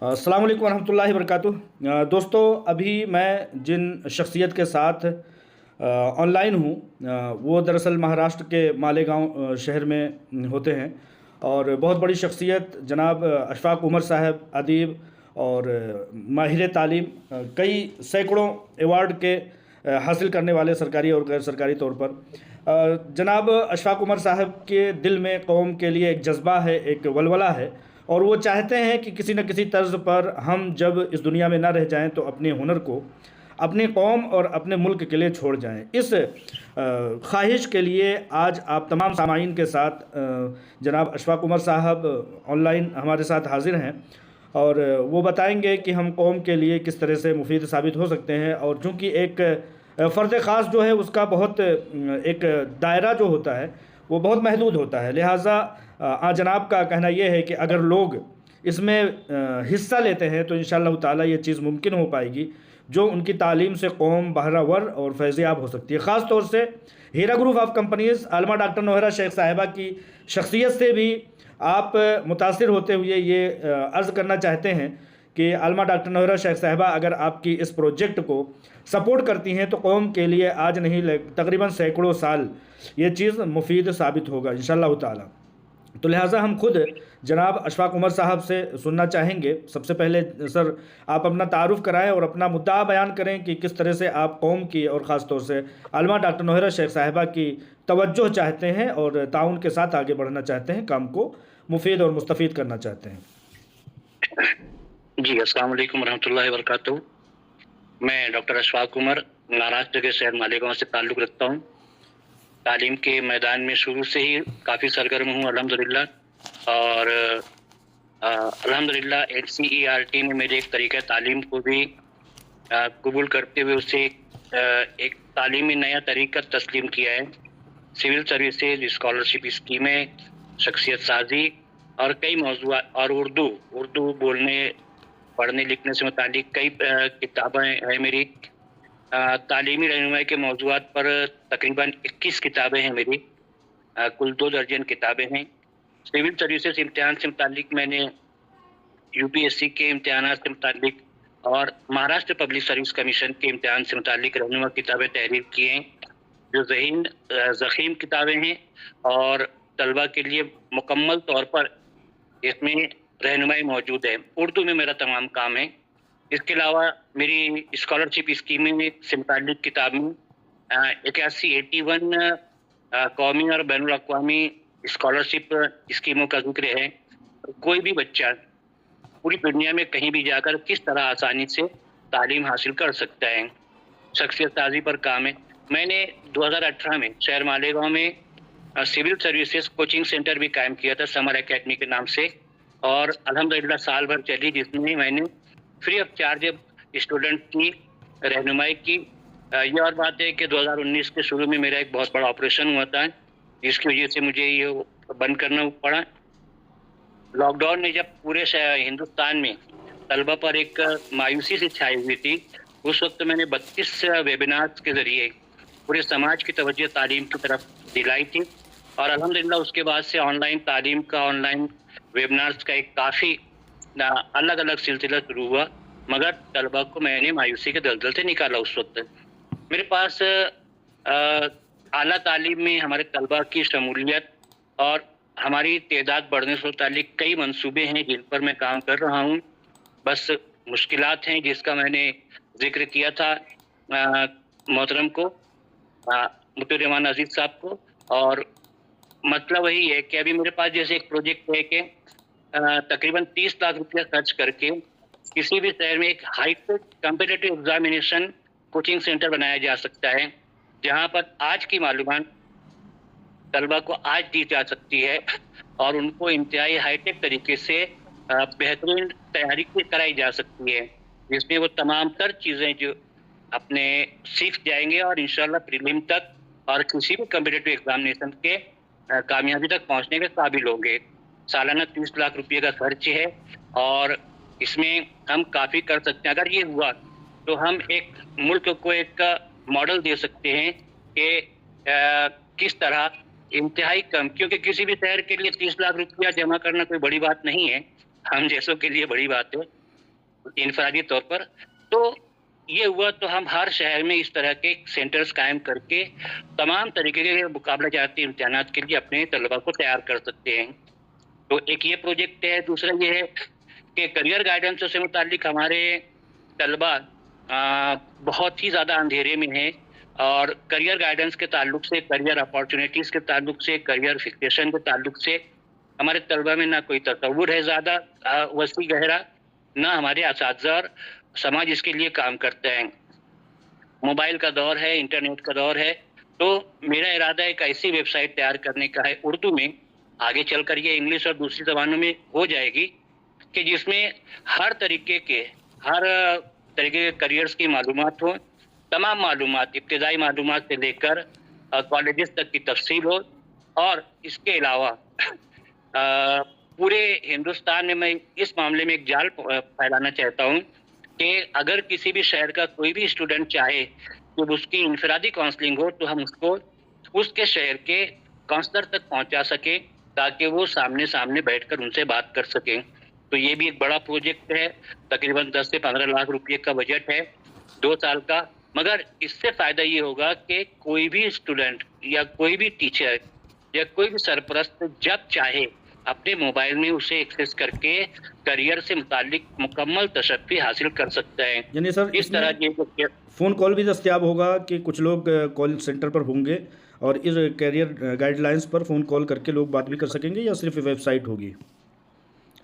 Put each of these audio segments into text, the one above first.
अस्सलाम वालेकुम वरहमतुल्लाहि वबरकातुह। दोस्तों, अभी मैं जिन शख्सियत के साथ ऑनलाइन हूँ, वो दरअसल महाराष्ट्र के मालेगांव शहर में होते हैं। और बहुत बड़ी शख्सियत जनाब अशफाक उमर साहब अदीब और माहिर तालीम, कई सैकड़ों अवार्ड के हासिल करने वाले सरकारी और गैर सरकारी तौर पर। जनाब अशफाक उमर साहब के दिल में कौम के लिए एक जज्बा है, एक वलवला है, और वो चाहते हैं कि किसी न किसी तर्ज़ पर हम जब इस दुनिया में ना रह जाएं तो अपने हुनर को अपनी कौम और अपने मुल्क के लिए छोड़ जाएं। इस ख्वाहिश के लिए आज आप तमाम सामाईन के साथ जनाब अशफाक उमर साहब ऑनलाइन हमारे साथ हाज़िर हैं, और वो बताएंगे कि हम कौम के लिए किस तरह से मुफीद साबित हो सकते हैं। और चूँकि एक फ़र्द ख़ास जो है उसका बहुत एक दायरा जो होता है वो बहुत महदूद होता है, लिहाजा जनाब का कहना यह है कि अगर लोग इसमें हिस्सा लेते हैं तो इंशाअल्लाह ताला ये चीज़ मुमकिन हो पाएगी जो उनकी तालीम से कौम बहरावर और फैज़याब हो सकती है। ख़ास तौर से हीरा ग्रुप ऑफ कंपनीज़ आलमा डॉक्टर नौहरा शेख साहिबा की शख्सियत से भी आप मुतासिर होते हुए ये अर्ज़ करना चाहते हैं कि आलमा डॉक्टर नौहरा शेख साहिबा अगर आपकी इस प्रोजेक्ट को सपोर्ट करती हैं तो कौम के लिए आज नहीं तकरीबन सैकड़ों साल ये चीज़ मुफीद साबित होगा इंशाअल्लाह ताला। तो लिहाजा हम खुद जनाब अशफाक उमर साहब से सुनना चाहेंगे। सबसे पहले सर, आप अपना तारुफ़ कराएं और अपना मुद्दा बयान करें कि किस तरह से आप कौम की और ख़ास तौर से आलमा डॉक्टर नौहरा शेख साहिबा की तवज्जो चाहते हैं और ताउन के साथ आगे बढ़ना चाहते हैं, काम को मुफीद और मुस्तफ़ीद करना चाहते हैं। जी, अस्सलाम वालेकुम वरहमतुल्लाहि वबरकातुहू। मैं डॉक्टर अशफाक उमर महाराष्ट्र के शहर मालेगांव से ताल्लुक़ रखता हूँ। तालीम के मैदान में शुरू से ही काफ़ी सरगर्म हूँ अल्हम्दुलिल्लाह। और अल्हम्दुलिल्लाह NCERT में मेरे एक तरीक़ा तालीम को भी कबूल करते हुए उसे एक तालीमी नया तरीक़ा तस्लीम किया है। सिविल सर्विसेज, स्कॉलरशिप स्कीमें, शख्सियत साजी और कई मौज़ूआ और उर्दू बोलने पढ़ने लिखने से मुतालिक कई किताबें हैं मेरी। तालीमी रहनुमाई के मौज़ूआत पर तकरीबन 21 किताबें हैं मेरी। कुल 2 दर्जन किताबें हैं। सिविल सर्विसेज इम्तिहान से मुतालिक मैंने UPSC के इम्तिहानात से मुतालिक और महाराष्ट्र पब्लिक सर्विस कमीशन के इम्तिहान से मुतालिक रहनुमा किताबें तहरीर की हैं, जो ज़ख़ीम किताबें हैं और तलबा के लिए मुकम्मल तौर पर इसमें रहनुमाई मौजूद है। उर्दू में मेरा तमाम काम है। इसके अलावा मेरी स्कॉलरशिप स्कीमें से मुताल्लिक़ किताब में 81 कौमी और बैनुल अक़वामी स्कॉलरशिप स्कीमों का ज़िक्र है। कोई भी बच्चा पूरी दुनिया में कहीं भी जाकर किस तरह आसानी से तालीम हासिल कर सकता है। शख्सियत साजी पर काम है। मैंने 2018 में शहर मालेगांव में सिविल सर्विसेज कोचिंग सेंटर भी कायम किया था समर एकेडमी के नाम से, और अल्हम्दुलिल्लाह साल भर चली, जिसमें मैंने फ्री ऑफ चार्ज स्टूडेंट की रहनुमाई की। ये और बात है कि 2019 के शुरू में मेरा एक बहुत बड़ा ऑपरेशन हुआ था, जिसकी वजह से मुझे ये बंद करना पड़ा। लॉकडाउन में जब पूरे हिंदुस्तान में तलबा पर एक मायूसी से छाई हुई थी, उस वक्त मैंने 32 वेबिनार्स के ज़रिए पूरे समाज की तवज्जो तालीम की तरफ दिलाई थी। और अल्हम्दुलिल्लाह उसके बाद से ऑनलाइन तालीम का, ऑनलाइन वेबिनार्स का एक काफ़ी अलग अलग सिलसिला शुरू हुआ, मगर तलबा को मैंने मायूसी के दलदल से निकाला। उस वक्त मेरे पास आला तालीम में हमारे तलबा की शमूलियत और हमारी तादाद बढ़ने से मुतालिक कई मंसूबे हैं जिन पर मैं काम कर रहा हूँ। बस मुश्किलात हैं जिसका मैंने जिक्र किया था मोहतरम को, मुफ्ती अजीज़ साहब को। और मतलब वही है कि अभी मेरे पास जैसे एक प्रोजेक्ट है कि तकरीबन 30 लाख रुपया खर्च करके किसी भी शहर में एक high tech competitive examination coaching centre बनाया जा सकता है, जहां पर आज की मालूमात तलबा को आज दी जा सकती है और उनको इंतहाई हाईटेक तरीके से बेहतरीन तैयारी कराई जा सकती है, जिसमें वो तमाम तर चीज़ें जो अपने सीख जाएंगे और इंशाल्लाह प्रीलिम तक और किसी भी कॉम्पिटिटिव एग्जामिनेशन के कामयाबी तक पहुंचने के काबिल होंगे। सालाना 30 लाख रुपये का खर्च है और इसमें हम काफ़ी कर सकते हैं। अगर ये हुआ तो हम एक मुल्क को एक मॉडल दे सकते हैं कि किस तरह इंतहाई कम, क्योंकि किसी भी शहर के लिए 30 लाख रुपया जमा करना कोई बड़ी बात नहीं है, हम जैसों के लिए बड़ी बात है। इनफरादी तौर पर। तो ये हुआ तो हम हर शहर में इस तरह के सेंटर्स कायम करके तमाम तरीके के मुकाबला जाती इम्तिहानात के लिए अपने तलबा को तैयार कर सकते हैं। तो एक ये प्रोजेक्ट है। दूसरा ये है कि करियर गाइडेंस से मुतालिक हमारे तलबा बहुत ही ज़्यादा अंधेरे में है, और करियर गाइडेंस के ताल्लुक से, करियर अपॉर्चुनिटीज़ के ताल्लुक से, करियर फिक्सेशन के ताल्लुक से हमारे तलबा में ना कोई तसव्वुर है ज़्यादा वसी गहरा, ना हमारे असातिज़ा और समाज इसके लिए काम करते हैं। मोबाइल का दौर है, इंटरनेट का दौर है, तो मेरा इरादा एक ऐसी वेबसाइट तैयार करने का है उर्दू में, आगे चलकर ये इंग्लिश और दूसरी ज़बानों में हो जाएगी, कि जिसमें हर तरीके के करियर्स की मालूमात हो, तमाम मालूमात, इब्तिदाई मालूमात से लेकर कॉलेजेस तक की तफसील हो। और इसके अलावा पूरे हिंदुस्तान में मैं इस मामले में एक जाल फैलाना चाहता हूँ कि अगर किसी भी शहर का कोई भी स्टूडेंट चाहे कि उसकी इनफरादी काउंसलिंग हो, तो हम उसको उसके शहर के काउंसलर तक पहुंचा सकें, ताकि वो सामने सामने बैठकर उनसे बात कर सकें। तो ये भी एक बड़ा प्रोजेक्ट है, तकरीबन 10 से 15 लाख रुपये का बजट है 2 साल का। मगर इससे फ़ायदा ये होगा कि कोई भी स्टूडेंट या कोई भी टीचर या कोई भी सरपरस्त जब चाहे अपने मोबाइल में उसे एक्सेस करके करियर से मुतालिक मुकम्मल तशफ़ी हासिल कर सकता है। यानी सर इस तरह के फ़ोन कॉल भी दस्तयाब होगा कि कुछ लोग कॉल सेंटर पर होंगे और इस करियर गाइडलाइंस पर फ़ोन कॉल करके लोग बात भी कर सकेंगे, या सिर्फ वेबसाइट होगी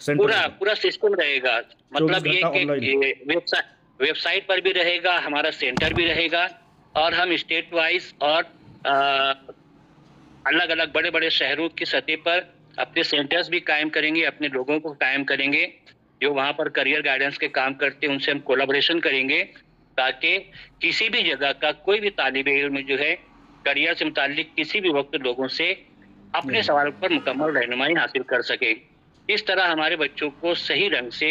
सेंटर पूरा सिस्टम रहेगा। मतलब ये कि वेबसाइट पर भी रहेगा, हमारा सेंटर भी रहेगा, और हम स्टेट वाइज और अलग अलग बड़े बड़े शहरों की सतह पर अपने सेंटर्स भी कायम करेंगे, अपने लोगों को कायम करेंगे जो वहाँ पर करियर गाइडेंस के काम करते हैं, उनसे हम कोलैबोरेशन करेंगे, ताकि किसी भी जगह का कोई भी तालिब इल्म जो है करियर से मुतालिक किसी भी वक्त लोगों से अपने सवाल पर मुकम्मल रहनुमाई हासिल कर सके। इस तरह हमारे बच्चों को सही ढंग से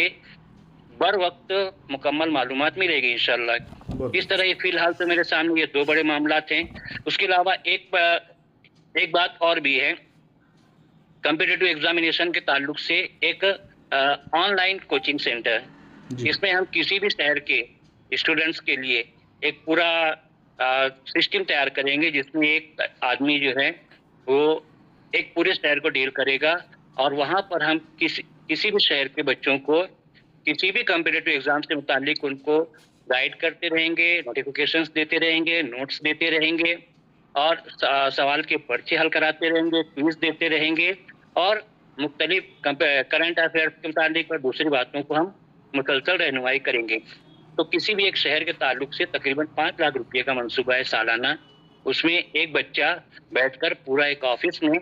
बर वक्त मुकम्मल मालूमात मिलेगी इंशाल्लाह। इस तरह ये फिलहाल तो मेरे सामने ये 2 बड़े मामलात हैं। उसके अलावा एक बात और भी है, कॉम्पिटिटिव एग्जामिनेशन के ताल्लुक से एक ऑनलाइन कोचिंग सेंटर, इसमें हम किसी भी शहर के स्टूडेंट्स के लिए एक पूरा सिस्टम तैयार करेंगे, जिसमें एक आदमी जो है वो एक पूरे शहर को डील करेगा, और वहाँ पर हम किसी भी शहर के बच्चों को किसी भी कॉम्पिटिटिव एग्जाम से मुतालिक उनको गाइड करते रहेंगे, नोटिफिकेशंस देते रहेंगे, नोट्स देते रहेंगे, और सवाल के पर्चे हल कराते रहेंगे, क्विज देते रहेंगे, और मुख्तलिफ करंट अफेयर्स के मुतालिक और दूसरी बातों को हम मुसलसल रहनुमाई करेंगे। तो किसी भी एक शहर के ताल्लुक से तकरीबन 5 लाख रुपये का मंसूबा है सालाना। उसमें एक बच्चा बैठकर पूरा एक ऑफिस में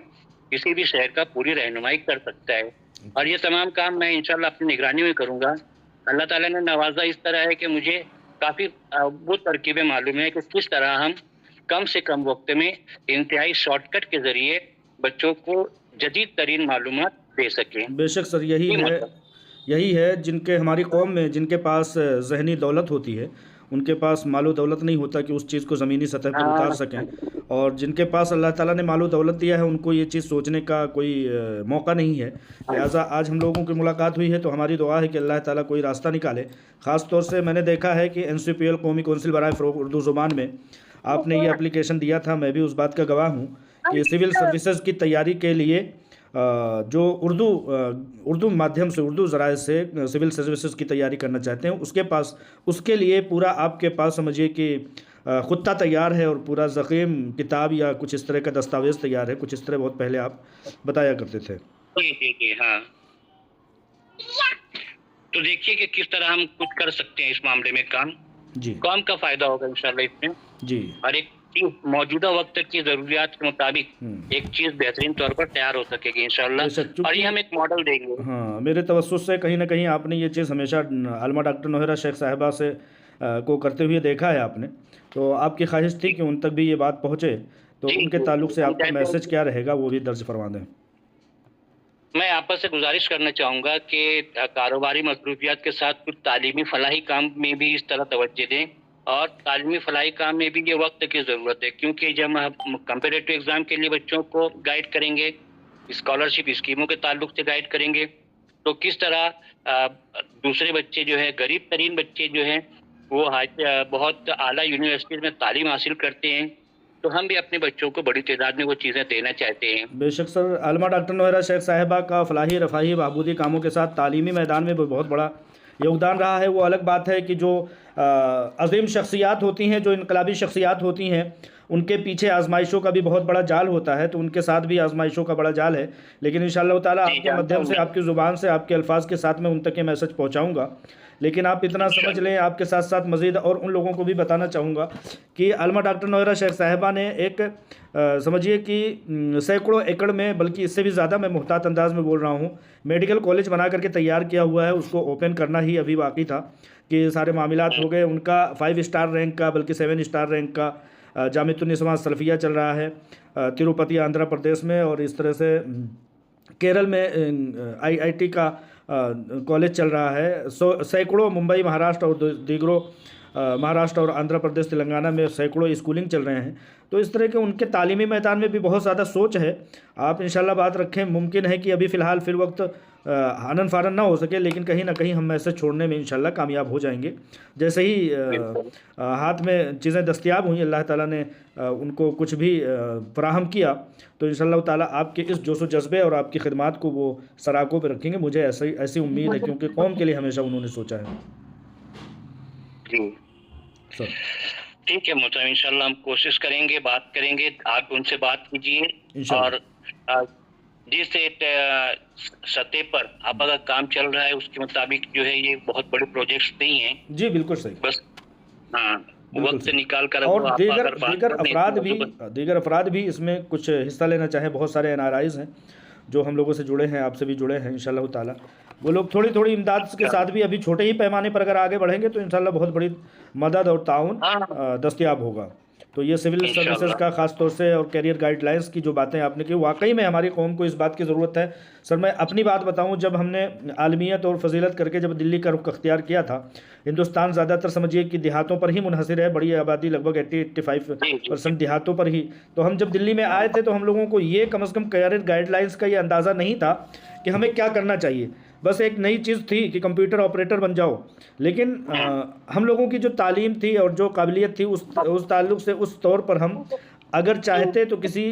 किसी भी शहर का पूरी रहनुमाई कर सकता है, और ये तमाम काम मैं इंशाल्लाह अपनी निगरानी में करूँगा। अल्लाह ताला ने नवाजा इस तरह है कि मुझे काफ़ी वो तरकीबें मालूम है कि किस तरह हम कम से कम वक्त में इंतहाई शॉर्टकट के ज़रिए बच्चों को जदीद तरीन मालूमात दे सकें। बेशक सर, यही है जिनके हमारी कौम में जिनके पास ज़हनी दौलत होती है, उनके पास मालो दौलत नहीं होता कि उस चीज़ को ज़मीनी सतह पर उतार सकें, और जिनके पास अल्लाह ताला ने मालो दौलत दिया है उनको ये चीज़ सोचने का कोई मौका नहीं है। लिहाजा आज हम लोगों की मुलाकात हुई है, तो हमारी दुआ है कि अल्लाह ताला कोई रास्ता निकाले। ख़ास तौर से मैंने देखा है कि NCPL कौमी कौंसिल बराए फ़रोग़ उर्दू ज़ुबान में आपने ये एप्लीकेशन दिया था, मैं भी उस बात का गवाह हूँ कि सिविल सर्विसेज की तैयारी के लिए जो उर्दू माध्यम से, उर्दू ज़राए से सिविल सर्विसेज की तैयारी करना चाहते हैं, उसके लिए पूरा आपके पास समझिए कि खुत्ता तैयार है, और पूरा ज़ख़ीम किताब या कुछ इस तरह का दस्तावेज़ तैयार है। कुछ इस तरह बहुत पहले आप बताया करते थे। जी हाँ। तो देखिए कि किस तरह हम कुछ कर सकते हैं इस मामले में काम जी। कौम का फ़ायदा होगा इंशाल्लाह इसमें जी। और एक मौजूदा वक्त की ज़रूरियात के मुताबिक एक चीज़ बेहतरीन तौर पर तैयार हो सकेगी इंशाल्लाह, और ये हम एक मॉडल देंगे। हाँ, मेरे तवस्सुस से कहीं ना कहीं आपने ये चीज़ हमेशा आलमा डॉक्टर नोहरा शेख साहिबा से को करते हुए देखा है आपने, तो आपकी ख्वाहिश थी कि उन तक भी ये बात पहुँचे, तो उनके ताल्लुक से आपका मैसेज क्या रहेगा वो भी दर्ज फरमा दें। मैं आपस से गुजारिश करना चाहूँगा कि कारोबारी मसरूफियात के साथ कुछ तालीमी फलाही काम में भी इस तरह तवज्जो दें, और तालीमी फलाही काम में भी ये वक्त की ज़रूरत है, क्योंकि जब हम कॉम्पिटिटिव एग्ज़ाम के लिए बच्चों को गाइड करेंगे, स्कॉलरशिप स्कीमों के ताल्लुक से गाइड करेंगे, तो किस तरह दूसरे बच्चे जो है, गरीब तरीन बच्चे जो हैं, वो बहुत आला यूनिवर्सिटीज में तालीम हासिल करते हैं, तो हम भी अपने बच्चों को बड़ी तादाद में वो चीज़ें देना चाहते हैं। बेशक सर, आलमा डॉक्टर नौहरा शेख साहिबा का फलाही रफ़ाही बहबूदी कामों के साथ तालीमी मैदान में भी बहुत बड़ा योगदान रहा है। वो अलग बात है कि जो अजीम शख्सियात होती हैं, जो इनकलाबी शख्सियात होती हैं, उनके पीछे आजमाइशों का भी बहुत बड़ा जाल होता है, तो उनके साथ भी आजमाइशों का बड़ा जाल है। लेकिन इंशाअल्लाह ताला आपके माध्यम से, आपकी ज़ुबान से, आपके अल्फाज के साथ मैं उन तक ये मैसेज पहुँचाऊँगा। लेकिन आप इतना समझ लें, आपके साथ साथ मज़ीद और उन लोगों को भी बताना चाहूँगा कि आलमा डॉक्टर नौहरा शेख साहिबा ने एक समझिए कि सैकड़ों एकड़ में, बल्कि इससे भी ज़्यादा, मैं मुहतात अंदाज में बोल रहा हूँ, मेडिकल कॉलेज बना करके तैयार किया हुआ है। उसको ओपन करना ही अभी बाकी था कि सारे मामलात हो गए। उनका 5 स्टार रैंक का, बल्कि 7 स्टार रैंक का जामिअतुन्निस्वां सलफ़िया चल रहा है तिरुपति आंध्र प्रदेश में, और इस तरह से केरल में IIT का कॉलेज चल रहा है। सैकड़ों मुंबई, महाराष्ट्र और दीगरों महाराष्ट्र और आंध्र प्रदेश, तेलंगाना में सैकड़ों स्कूलिंग चल रहे हैं। तो इस तरह के उनके तालीमी मैदान में भी बहुत ज़्यादा सोच है। आप इंशाल्लाह बात रखें। मुमकिन है कि अभी फ़िलहाल फिर वक्त आनन फारन ना हो सके, लेकिन कहीं ना कहीं हम मैसेज छोड़ने में इंशाल्लाह कामयाब हो जाएंगे। जैसे ही हाथ में चीज़ें दस्तयाब हुई, अल्लाह ताला ने उनको कुछ भी फराहम किया, तो इंशाल्लाह ताला आपके इस जोशो जज्बे और आपकी खिदमात को वो सराकों पर रखेंगे। मुझे ऐसी उम्मीद है, क्योंकि कौम के लिए हमेशा उन्होंने सोचा है। जी सर ठीक है मोहतरम, इंशाल्लाह हम कोशिश करेंगे, बात करेंगे, आप उनसे बात कीजिए। और जिस सतह पर आपका काम चल रहा है उसके मुताबिक जो है ये बहुत बड़े प्रोजेक्ट्स नहीं हैं। जी बिल्कुल सही, बस हाँ, वक्त निकाल कर। और दीगर अफराद भी इसमें कुछ हिस्सा लेना चाहें। बहुत सारे NRIs हैं जो हम लोगों से जुड़े हैं, आपसे भी जुड़े हैं। इंशाल्लाह ताला वो लोग थोड़ी थोड़ी इमदाद के साथ भी अभी छोटे ही पैमाने पर अगर आगे बढ़ेंगे तो इंशाल्लाह बहुत बड़ी मदद और ताउन दस्तयाब होगा। तो ये सिविल सर्विसेज का ख़ास तौर से और कैरियर गाइडलाइंस की जो बातें आपने की, वाकई में हमारी कौम को इस बात की ज़रूरत है। सर मैं अपनी बात बताऊं, जब हमने आलमियत और फजीलत करके जब दिल्ली का रुख अख्तियार किया था, हिंदुस्तान ज़्यादातर समझिए कि देहातों पर ही मुनहसिर है, बड़ी आबादी लगभग 80-85% देहातों पर ही। तो हम जब दिल्ली में आए थे तो हम लोगों को ये कम से कम कैरियर गाइडलाइंस का ये अंदाज़ा नहीं था कि हमें क्या करना चाहिए। बस एक नई चीज़ थी कि कंप्यूटर ऑपरेटर बन जाओ। लेकिन हम लोगों की जो तालीम थी और जो काबिलियत थी, उस ताल्लुक़ से, उस तौर पर हम अगर चाहते तो किसी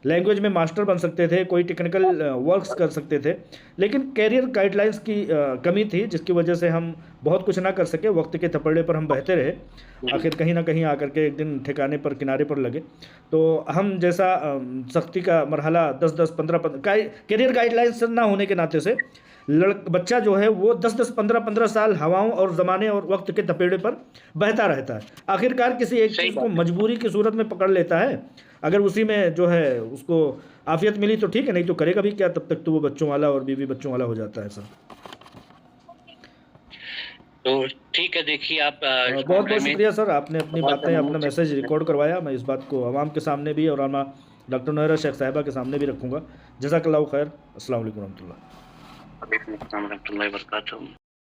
लैंग्वेज में मास्टर बन सकते थे, कोई टेक्निकल वर्क्स कर सकते थे। लेकिन कैरियर गाइडलाइंस की कमी थी, जिसकी वजह से हम बहुत कुछ ना कर सके। वक्त के थपड़े पर हम बहते रहे, आखिर कहीं ना कहीं आकर के एक दिन ठिकाने पर, किनारे पर लगे। तो हम जैसा सख्ती का मरहला 10-10, 15 कैरियर गाइडलाइंस ना होने के नाते से बच्चा जो है वो 10-10, 15-15 साल हवाओं और ज़माने और वक्त के थपेड़े पर बहता रहता है। आखिरकार किसी एक चीज़ को मजबूरी की सूरत में पकड़ लेता है। अगर उसी में जो है उसको आफियत मिली तो ठीक है, नहीं तो करेगा भी क्या, तब तक तो वो बच्चों वाला और बीवी बच्चों वाला हो जाता है। सर तो ठीक है, देखिए आप बहुत बहुत शुक्रिया सर, आपने अपनी बातें, अपना मैसेज रिकॉर्ड करवाया। मैं इस बात को आवाम के सामने भी और आलमा डॉक्टर नौहरा शेख साहिबा के सामने भी रखूँगा। जज़ाकल्लाहु खैर। अस्सलाम वालेकुम रहमतुल्लाह। वालेकुम अस्सलाम रहमतुल्लाहि व बरकातहू।